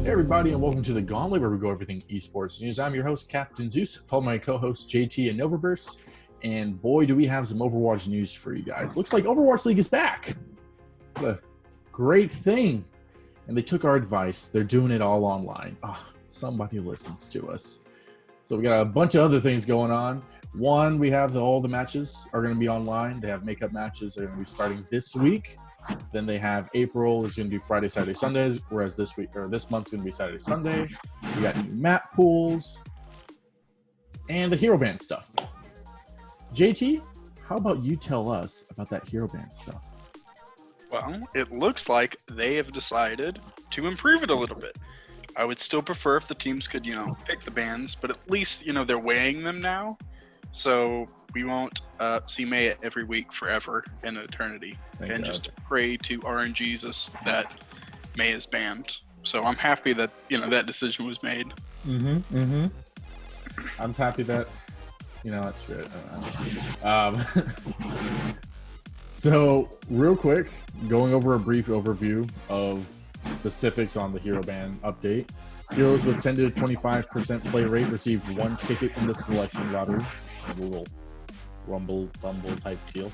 Hey everybody, and welcome to the Gauntlet, where we go everything esports news. I'm your host, Captain Zeus, followed by my co-hosts JT and Novaverse. And boy, do we have some Overwatch news for you guys. Looks like Overwatch League is back. What a great thing. And they took our advice. They're doing it all online. Oh, somebody listens to us. So we got a bunch of other things going on. One, we have all the matches are going to be online. They have makeup matches. They're going to be starting this week. Then they have April is going to be Friday, Saturday, Sundays, whereas this month's going to be Saturday, Sunday. We got new map pools and the hero band stuff. JT, how about you tell us about that hero band stuff? Well, it looks like they have decided to improve it a little bit. I would still prefer if the teams could, pick the bands, but at least, they're weighing them now. So we won't see May every week forever in eternity. Thank and God. just pray to RNGesus that May is banned. So I'm happy that, that decision was made. I'm happy that, that's good. So, real quick, going over a brief overview of specifics on the hero band update. Heroes with 10 to 25% play rate receive 1 ticket in the selection lottery. A little rumble type deal.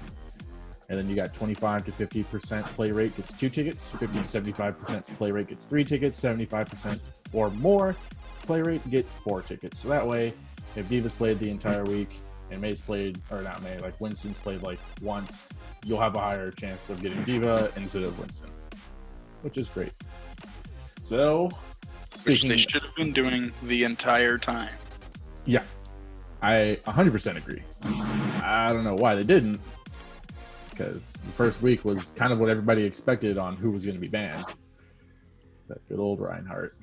And then you got 25 to 50% play rate gets 2 tickets, 50 to 75% play rate gets 3 tickets, 75% or more play rate get 4 tickets. So that way, if Diva's played the entire week and May's played, or not May, like Winston's played like once, you'll have a higher chance of getting Diva instead of Winston, which is great. So, speaking, Which they should have been doing the entire time. Yeah, I 100% agree. I don't know why they didn't, because the first week was kind of what everybody expected on who was going to be banned. That good old Reinhardt.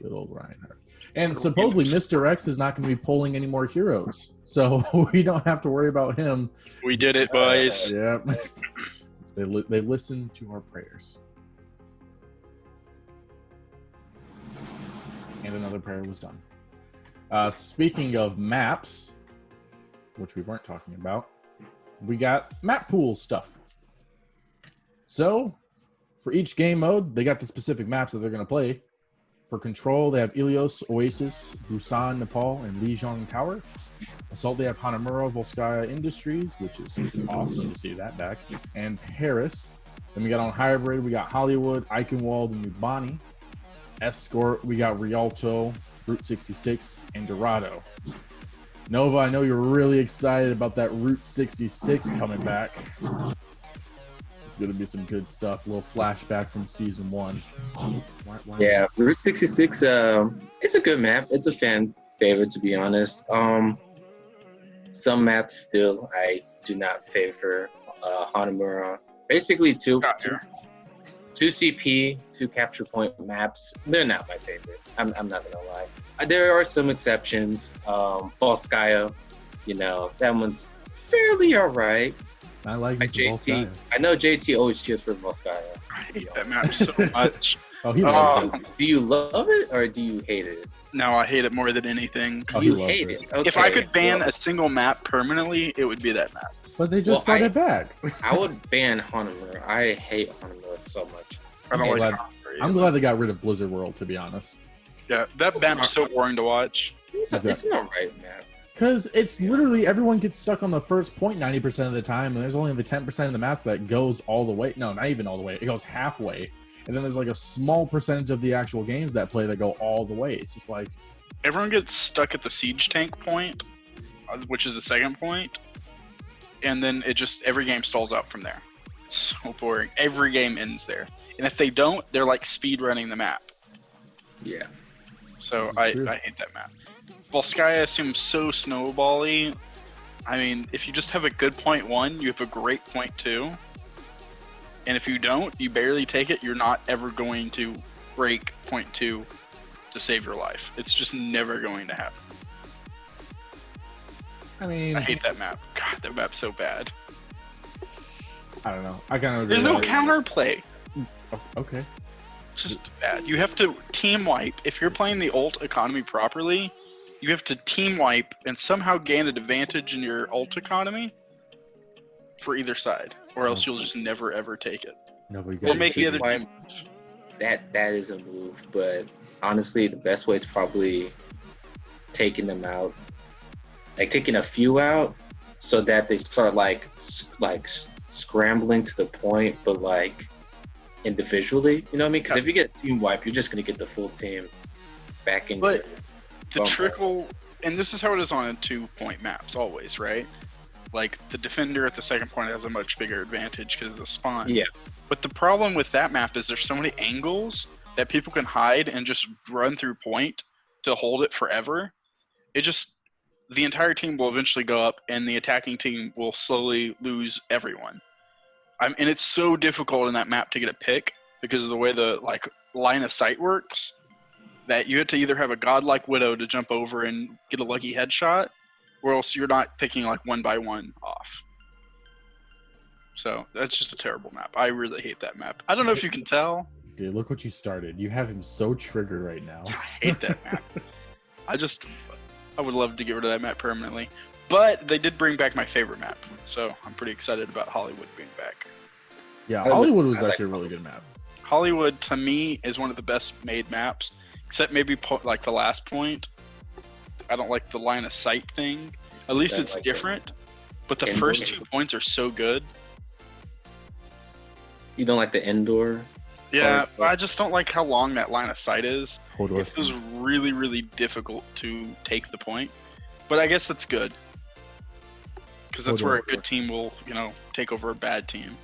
Good old Reinhardt. And supposedly Mr. X is not going to be pulling any more heroes, so we don't have to worry about him. We did it, boys. Yeah. They listened to our prayers. And another prayer was done. Speaking of maps, which we weren't talking about, we got map pool stuff. So, for each game mode, they got the specific maps that they're going to play. For Control, they have Ilios, Oasis, Busan, Nepal, and Lijiang Tower. Assault, they have Hanamura, Volskaya Industries, which is awesome to see that back, and Paris. Then we got on Hybrid, we got Hollywood, Eichenwald, and Ubani. Escort, we got Rialto, Route 66, and Dorado. Nova, I know you're really excited about that Route 66 coming back. It's going to be some good stuff. A little flashback from Season 1. Why Yeah, Route 66, it's a good map. It's a fan favorite, to be honest. Some maps still I do not favor. Hanamura. Basically, two CP, 2 capture point maps. They're not my favorite. I'm not going to lie. There are some exceptions. Volskaya, that one's fairly all right. I like JT. I know JT always cheers for Volskaya. I hate that map so much. Oh, he loves it. Do you love it or do you hate it? No, I hate it more than anything. Oh, he You loves hate it. it. Okay. If I could ban a single map permanently, it would be that map. But they just brought it back. I would ban Hanamura. I hate Hanamura so much. I don't I'm like glad- Hanamura I'm either. glad they got rid of Blizzard World, to be honest. Yeah, that map is so boring to watch. It's an alright map. Because it's literally everyone gets stuck on the first point 90% of the time, and there's only the 10% of the maps that goes all the way. No, not even all the way. It goes halfway. And then there's like a small percentage of the actual games that play that go all the way. It's just like... Everyone gets stuck at the siege tank point, which is the second point, and then every game stalls out from there. It's so boring. Every game ends there. And if they don't, they're like speed running the map. Yeah. So This I is true. hate that map. Volskaya seems so snowbally. I mean, if you just have a good point 1, you have a great point 2. And if you don't, you barely take it, you're not ever going to break point 2 to save your life. It's just never going to happen. I mean... I hate that map. God, that map's so bad. I don't know. I kind of agree. There's no with that. counterplay. Oh, okay. It's just bad. You have to team wipe. If you're playing the ult economy properly, you have to team wipe and somehow gain an advantage in your ult economy for either side, or else you'll just never ever take it. No, we Or got make the other team team. that is a move. But honestly, the best way is probably taking them out, like taking a few out, so that they start like scrambling to the point, but like individually. You know what I mean? Because if you get team wipe, you're just gonna get the full team back in. But the bumper. trickle, and this is how it is on 2-point maps always, right? Like the defender at the second point has a much bigger advantage because of the spawn. Yeah. But the problem with that map is there's so many angles that people can hide and just run through point to hold it forever. The entire team will eventually go up, and the attacking team will slowly lose everyone. And it's so difficult in that map to get a pick because of the way the line of sight works, that you have to either have a godlike Widow to jump over and get a lucky headshot, or else you're not picking one by one off. So that's just a terrible map. I really hate that map. I don't know if you can tell. Dude, look what you started. You have him so triggered right now. I hate that map. I would love to get rid of that map permanently. But they did bring back my favorite map, so I'm pretty excited about Hollywood being back. Yeah, Hollywood was actually a really good map. Hollywood, to me, is one of the best made maps, except maybe the last point. I don't like the line of sight thing. At least it's different, but the first 2 points are so good. You don't like the indoor? Yeah, but I just don't like how long that line of sight is. Hodor. It feels really, really difficult to take the point. But I guess that's good. Because that's where a good team will, take over a bad team.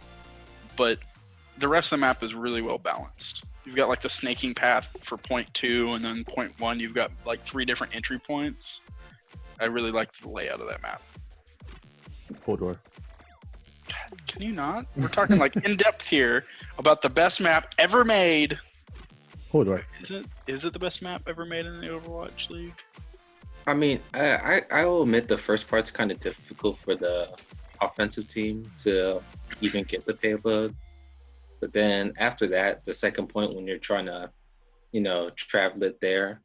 But the rest of the map is really well balanced. You've got the snaking path for point 2, and then point 1, you've got 3 different entry points. I really like the layout of that map. Hodor. Can you not? We're talking in depth here about the best map ever made. Hodor. Is it the best map ever made in the Overwatch League? I mean, I will admit the first part's kind of difficult for the offensive team to even get the payload. But then after that, the second point when you're trying to, travel it there,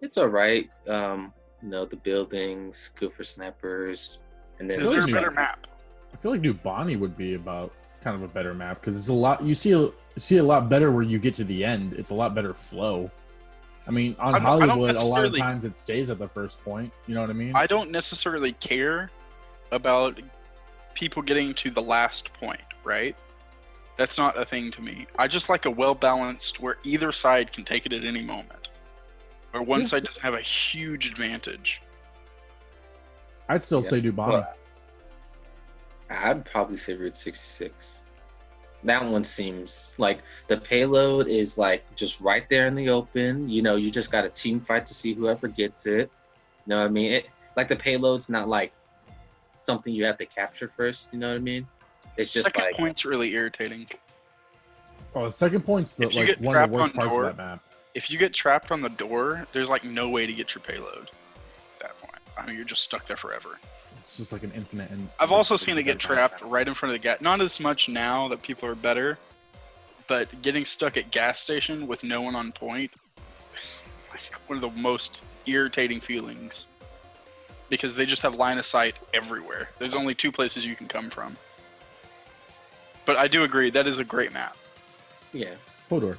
it's all right. The buildings, good for snipers. And then is there a better map? I feel like New Bonnie would be about kind of a better map because it's a lot. You see a lot better where you get to the end. It's a lot better flow. I mean, on Hollywood, a lot of times it stays at the first point. You know what I mean? I don't necessarily care about people getting to the last point, right? That's not a thing to me. I just like a well-balanced where either side can take it at any moment. Or one side doesn't have a huge advantage. I'd still say New Bonnie. Well, I'd probably say Route 66. That one seems like the payload is just right there in the open. You just got a team fight to see whoever gets it. You know what I mean? The payload's not something you have to capture first. You know what I mean? It's just second point's really irritating. Oh, the second point's one of the worst parts of that map. If you get trapped on the door, there's no way to get your payload at that point. I mean, you're just stuck there forever. It's just an infinite. I've also seen it get trapped right in front of the gas. Not as much now that people are better, but getting stuck at gas station with no one on point is one of the most irritating feelings because they just have line of sight everywhere. There's only 2 places you can come from. But I do agree, that is a great map. Yeah. Hodor.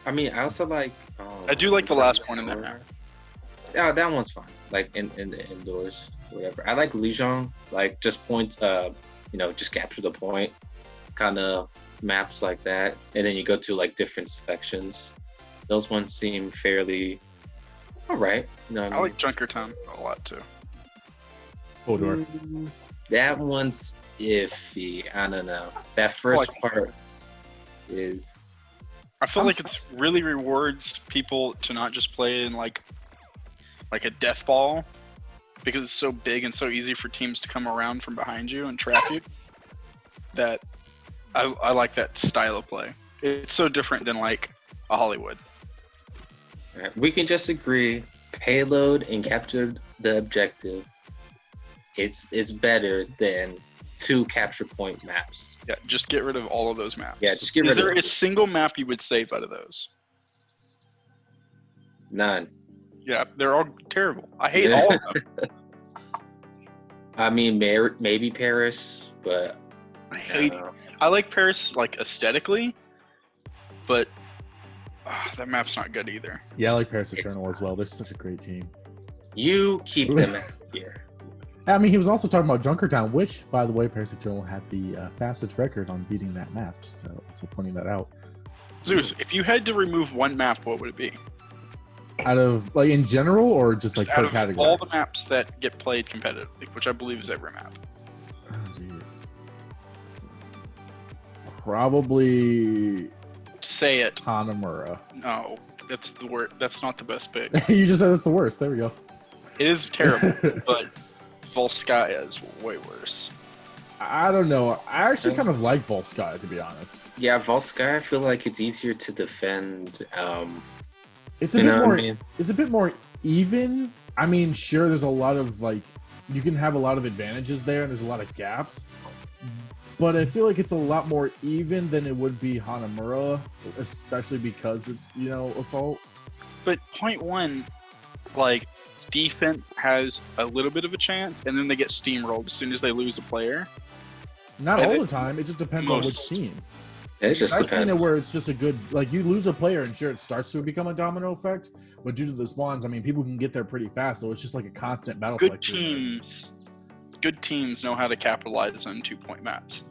I mean, I also I do like the last one in that map. Yeah, that one's fine. In the indoors, whatever. I like Lijiang, just points, just capture the point, kind of maps like that. And then you go to different sections. Those ones seem fairly all right. I like Junkertown a lot too. Hodor. That one's iffy. I don't know. That first part is. I feel it really rewards people to not just play in like a death ball because it's so big and so easy for teams to come around from behind you and trap you. That I like that style of play. It's so different than a Hollywood. Right. We can just agree, payload and capture the objective. It's better than 2 capture point maps. Yeah, just get rid of all of those maps. Yeah, just get rid of them. Is there a single map you would save out of those? None. Yeah, they're all terrible. I hate all of them. I mean, maybe Paris, but I like Paris aesthetically, but that map's not good either. Yeah, I like Paris Eternal as well. They're such a great team. You keep them here. I mean, he was also talking about Junkertown, which, by the way, Paris Eternal had the fastest record on beating that map. So pointing that out. Zeus, if you had to remove one map, what would it be? Out of, like, in general, or just, like, Out per of category? all the maps that get played competitively, which I believe is every map. Oh, jeez. Probably Say it. Hanamura. No, that's the word. That's not the best pick. You just said that's the worst. There we go. It is terrible, but Volskaya is way worse. I don't know. I actually kind of like Volskaya, to be honest. Yeah, Volskaya, I feel like it's easier to defend. It's a bit more. It's a bit more even. I mean, sure, there's a lot of like, you can have a lot of advantages there, and there's a lot of gaps. But I feel like it's a lot more even than it would be Hanamura, especially because it's, you know, assault. But point one, like, defense has a little bit of a chance, and then they get steamrolled as soon as they lose a player. Not all the time. It just depends on which team. It just I've depends. seen it where it's just a good, like, you lose a player and sure, it starts to become a domino effect. But due to the spawns, I mean, people can get there pretty fast, so it's just like a constant battle. Good teams know how to capitalize on 2-point maps.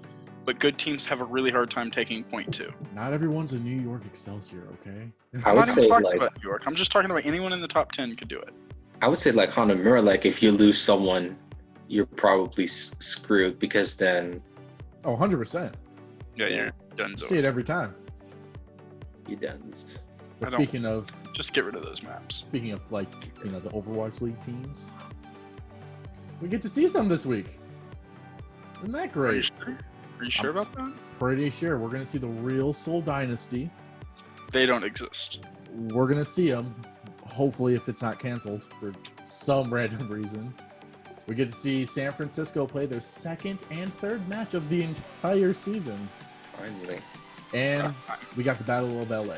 But good teams have a really hard time taking point 2. Not everyone's a New York Excelsior, okay? I I'm would not say even talking like about New York. I'm just talking about anyone in the top 10 could do it. I would say like Hanamura, like if you lose someone, you're probably screwed because then Oh, 100%. Yeah, you're done. See it every time. you done. But I don't- speaking of, Just get rid of those maps. like, you know, the Overwatch League teams, we get to see some this week. Isn't that Are you great? sure? Are you sure about that? Pretty sure we're going to see the real Soul Dynasty. They don't exist. We're going to see them, hopefully, if it's not canceled for some random reason. We get to see San Francisco play their second and third match of the entire season. Finally. And we got the Battle of LA.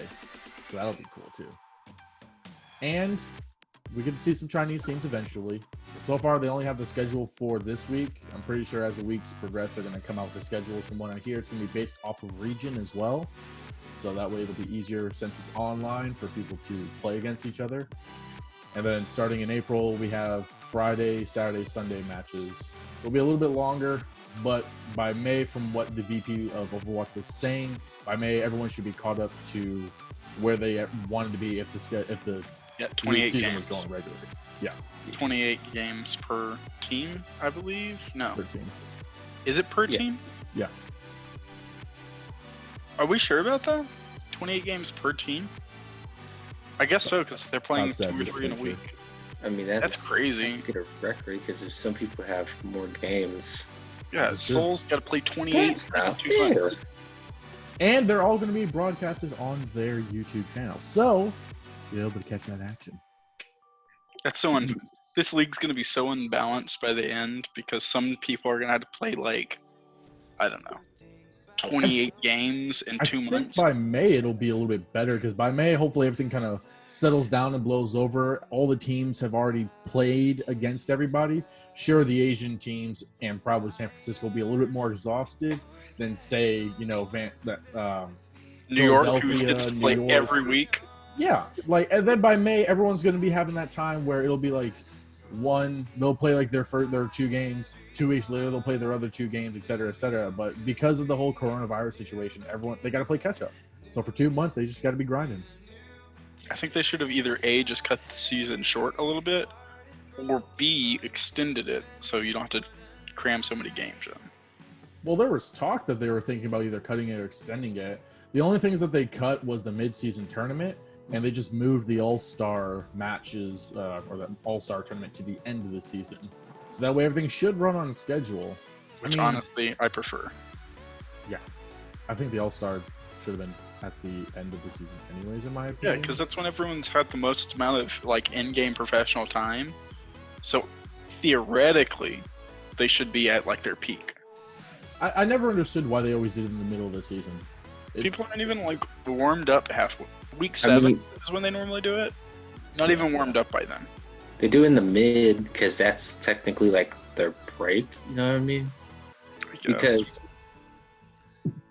So that'll be cool, too. And we get to see some Chinese teams eventually. So far, they only have the schedule for this week. I'm pretty sure as the weeks progress, they're going to come out with the schedules. From what I hear, it's going to be based off of region as well. So that way it'll be easier since it's online for people to play against each other. And then starting in April, we have Friday, Saturday, Sunday matches. It'll be a little bit longer, but by May, from what the VP of Overwatch was saying, by May, everyone should be caught up to where they wanted to be if the Yeah, 28 season games. was going regularly. Yeah, 28 games per team, I believe. No. per team. Is it per Yeah. team? Yeah. Are we sure about that? 28 games per team? I guess so, because they're playing About 2 or 3 in a 70%. week. I mean, That's crazy. Get a record because there's some people have more games. Yeah, That's true. Soul's got to play 28 That's not 2 months. fair. And they're all going to be broadcasted on their YouTube channel. So you'll be able to catch that action. That's so this league's going to be so unbalanced by the end because some people are going to have to play like, I don't know, 28 games in 2 I think months. by May it'll be a little bit better because by May hopefully everything kind of settles down and blows over. All the teams have already played against everybody. Sure, the Asian teams and probably San Francisco will be a little bit more exhausted than say, you know, New York, who Philadelphia, gets to New play York. every week. Yeah, like, and then by May everyone's going to be having that time where it'll be like they'll play like their 2 games. 2 weeks later they'll play their other 2 games, et cetera, et cetera. But because of the whole coronavirus situation, they got to play catch up. So for 2 months they just got to be grinding. I think they should have either A, just cut the season short a little bit, or B, extended it so you don't have to cram so many games in. Well, there was talk that they were thinking about either cutting it or extending it. The only things that they cut was the mid-season tournament, and they just moved the All-Star matches or the All-Star tournament to the end of the season. So that way everything should run on schedule. Which honestly, I prefer. Yeah. I think the All-Star should have been at the end of the season anyways, in my Yeah, opinion. because that's when everyone's had the most amount of like in-game professional time. So theoretically, they should be at like their peak. I never understood why they always did it in the middle of the season. People aren't even like warmed up halfway. Week 7 is when they normally do it. Not even warmed up by then. They do in the mid because that's technically like their break. You know what I mean? I guess. Because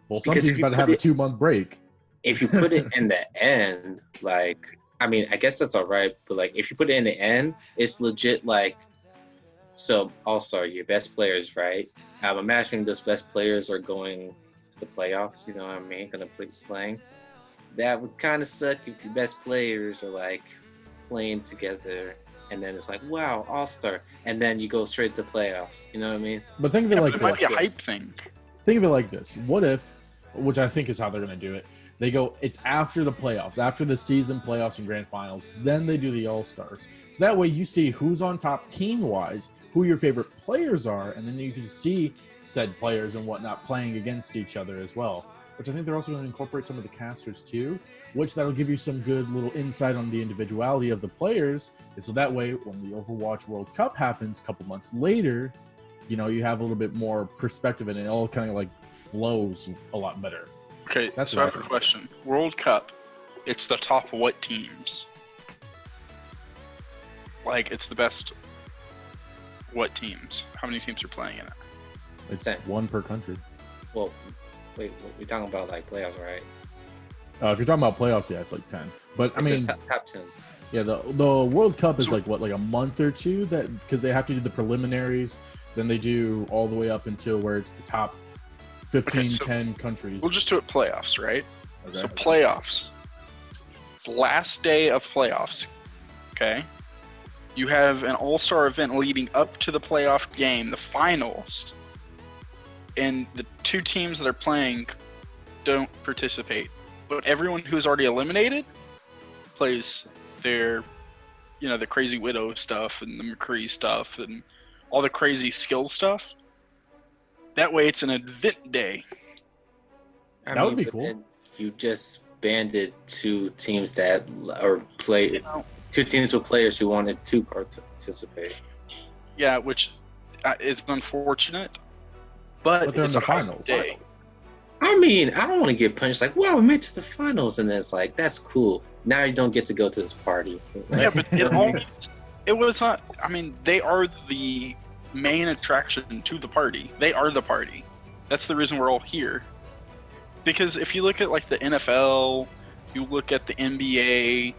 Well, some Because teams if you about to have put a it- 2-month break. if you put it in the end, like, I mean, I guess that's all right, but like if you put it in the end, it's legit like, so All-Star, your best players, right? I'm imagining those best players are going to the playoffs, you know what I mean? Gonna playing. That would kind of suck if your best players are like playing together and then it's like, wow, All-Star, and then you go straight to playoffs, you know what I mean? But think of it Yeah, like but it might be a this. hype thing. Think of it like this. What if, which I think is how they're going to do it, they go, it's after the playoffs, after the season playoffs and grand finals, then they do the All-Stars. So that way you see who's on top team-wise, who your favorite players are, and then you can see said players and whatnot playing against each other as well. Which I think they're also going to incorporate some of the casters too, which that'll give you some good little insight on the individuality of the players. And so that way, when the Overwatch World Cup happens a couple months later, you know, you have a little bit more perspective and it all kind of like flows a lot better. Okay, That's so I what I have a think. question. World Cup, it's the top what teams? Like, it's the best what teams? How many teams are playing in it? It's Same. one per country. Well, wait, we're talking about like playoffs, right? If you're talking about playoffs, yeah, it's like 10. But I It's the mean, top 10. yeah, the World Cup is So- like what, like a month or two, that because they have to do the preliminaries, then they do all the way up until where it's the top 15, Okay, so 10 countries. We'll just do it playoffs, right? Okay. So playoffs. Last day of playoffs, okay? You have an all-star event leading up to the playoff game, the finals. And the two teams that are playing don't participate. But everyone who's already eliminated plays their, you know, the crazy widow stuff and the McCree stuff and all the crazy skill stuff. That way it's an event day. That would be but cool. then you just banded two teams that are play, two teams with players who wanted to participate. Yeah, which is unfortunate. But they're in it's the a hype finals. day. I mean, I don't want to get punched like, wow, we made it to the finals, and then it's like, that's cool. Now you don't get to go to this party. Yeah, but it was not. I mean, they are the main attraction to the party. They are the party. That's the reason we're all here. Because if you look at like the NFL, you look at the NBA,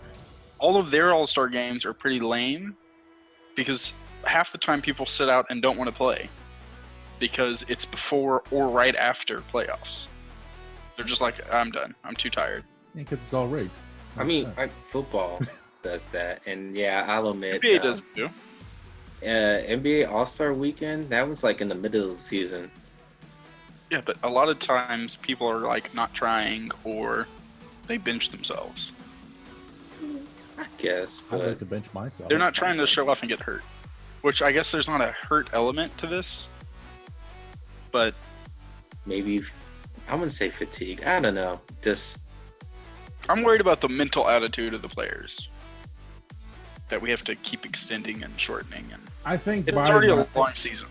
all of their all-star games are pretty lame because half the time people sit out and don't want to play because it's before or right after playoffs. They're just like, I'm done. I'm too tired. Because it's all rigged. I mean, 100%. football does that, and yeah, I'll admit, NBA does too. NBA All-Star Weekend, that was like in the middle of the season. Yeah, but a lot of times people are like not trying or they bench themselves. I guess, I'd like but to bench myself. They're not trying to show off and get hurt. Which I guess there's not a hurt element to this. But maybe I wouldn't say fatigue. I don't know. Just I'm worried about the mental attitude of the players. That we have to keep extending and shortening. And I think it's already a long season.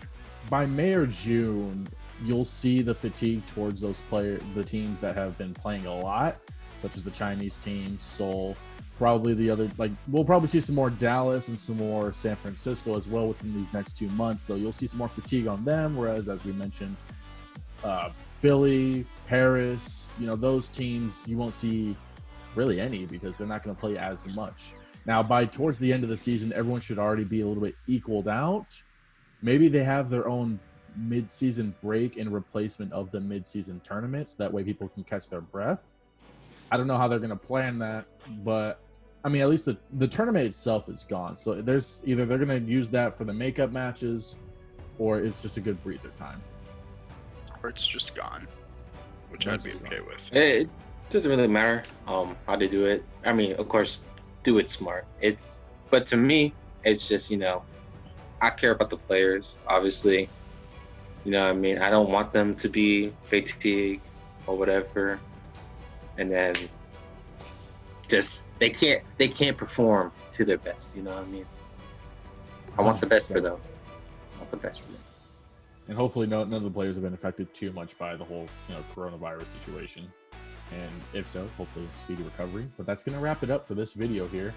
by May or June, you'll see the fatigue towards those the teams that have been playing a lot, such as the Chinese teams, Seoul, probably the other, like we'll probably see some more Dallas and some more San Francisco as well within these next 2 months. So you'll see some more fatigue on them. Whereas, as we mentioned, Philly, Paris, you know, those teams you won't see really any because they're not going to play as much. Now, by towards the end of the season, everyone should already be a little bit equaled out. Maybe they have their own mid-season break in replacement of the mid-season tournament, so that way people can catch their breath. I don't know how they're going to plan that, but I mean, at least the tournament itself is gone. So there's either they're going to use that for the makeup matches, or it's just a good breather time. Or it's just gone. Which I'd be okay with. it doesn't really matter how they do it. I mean, of course, do it smart. But to me, it's just, you know, I care about the players, obviously. You know what I mean? I don't want them to be fatigued or whatever. And then just they can't perform to their best, you know what I mean? I want the best for them. I want the best for them. And hopefully none of the players have been affected too much by the whole, you know, coronavirus situation. And if so, hopefully speedy recovery. But that's going to wrap it up for this video here.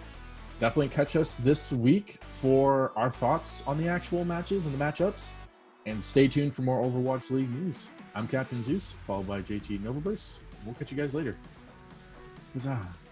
Definitely catch us this week for our thoughts on the actual matches and the matchups. And stay tuned for more Overwatch League news. I'm Captain Zeus, followed by JT Novaburst. We'll catch you guys later. Huzzah.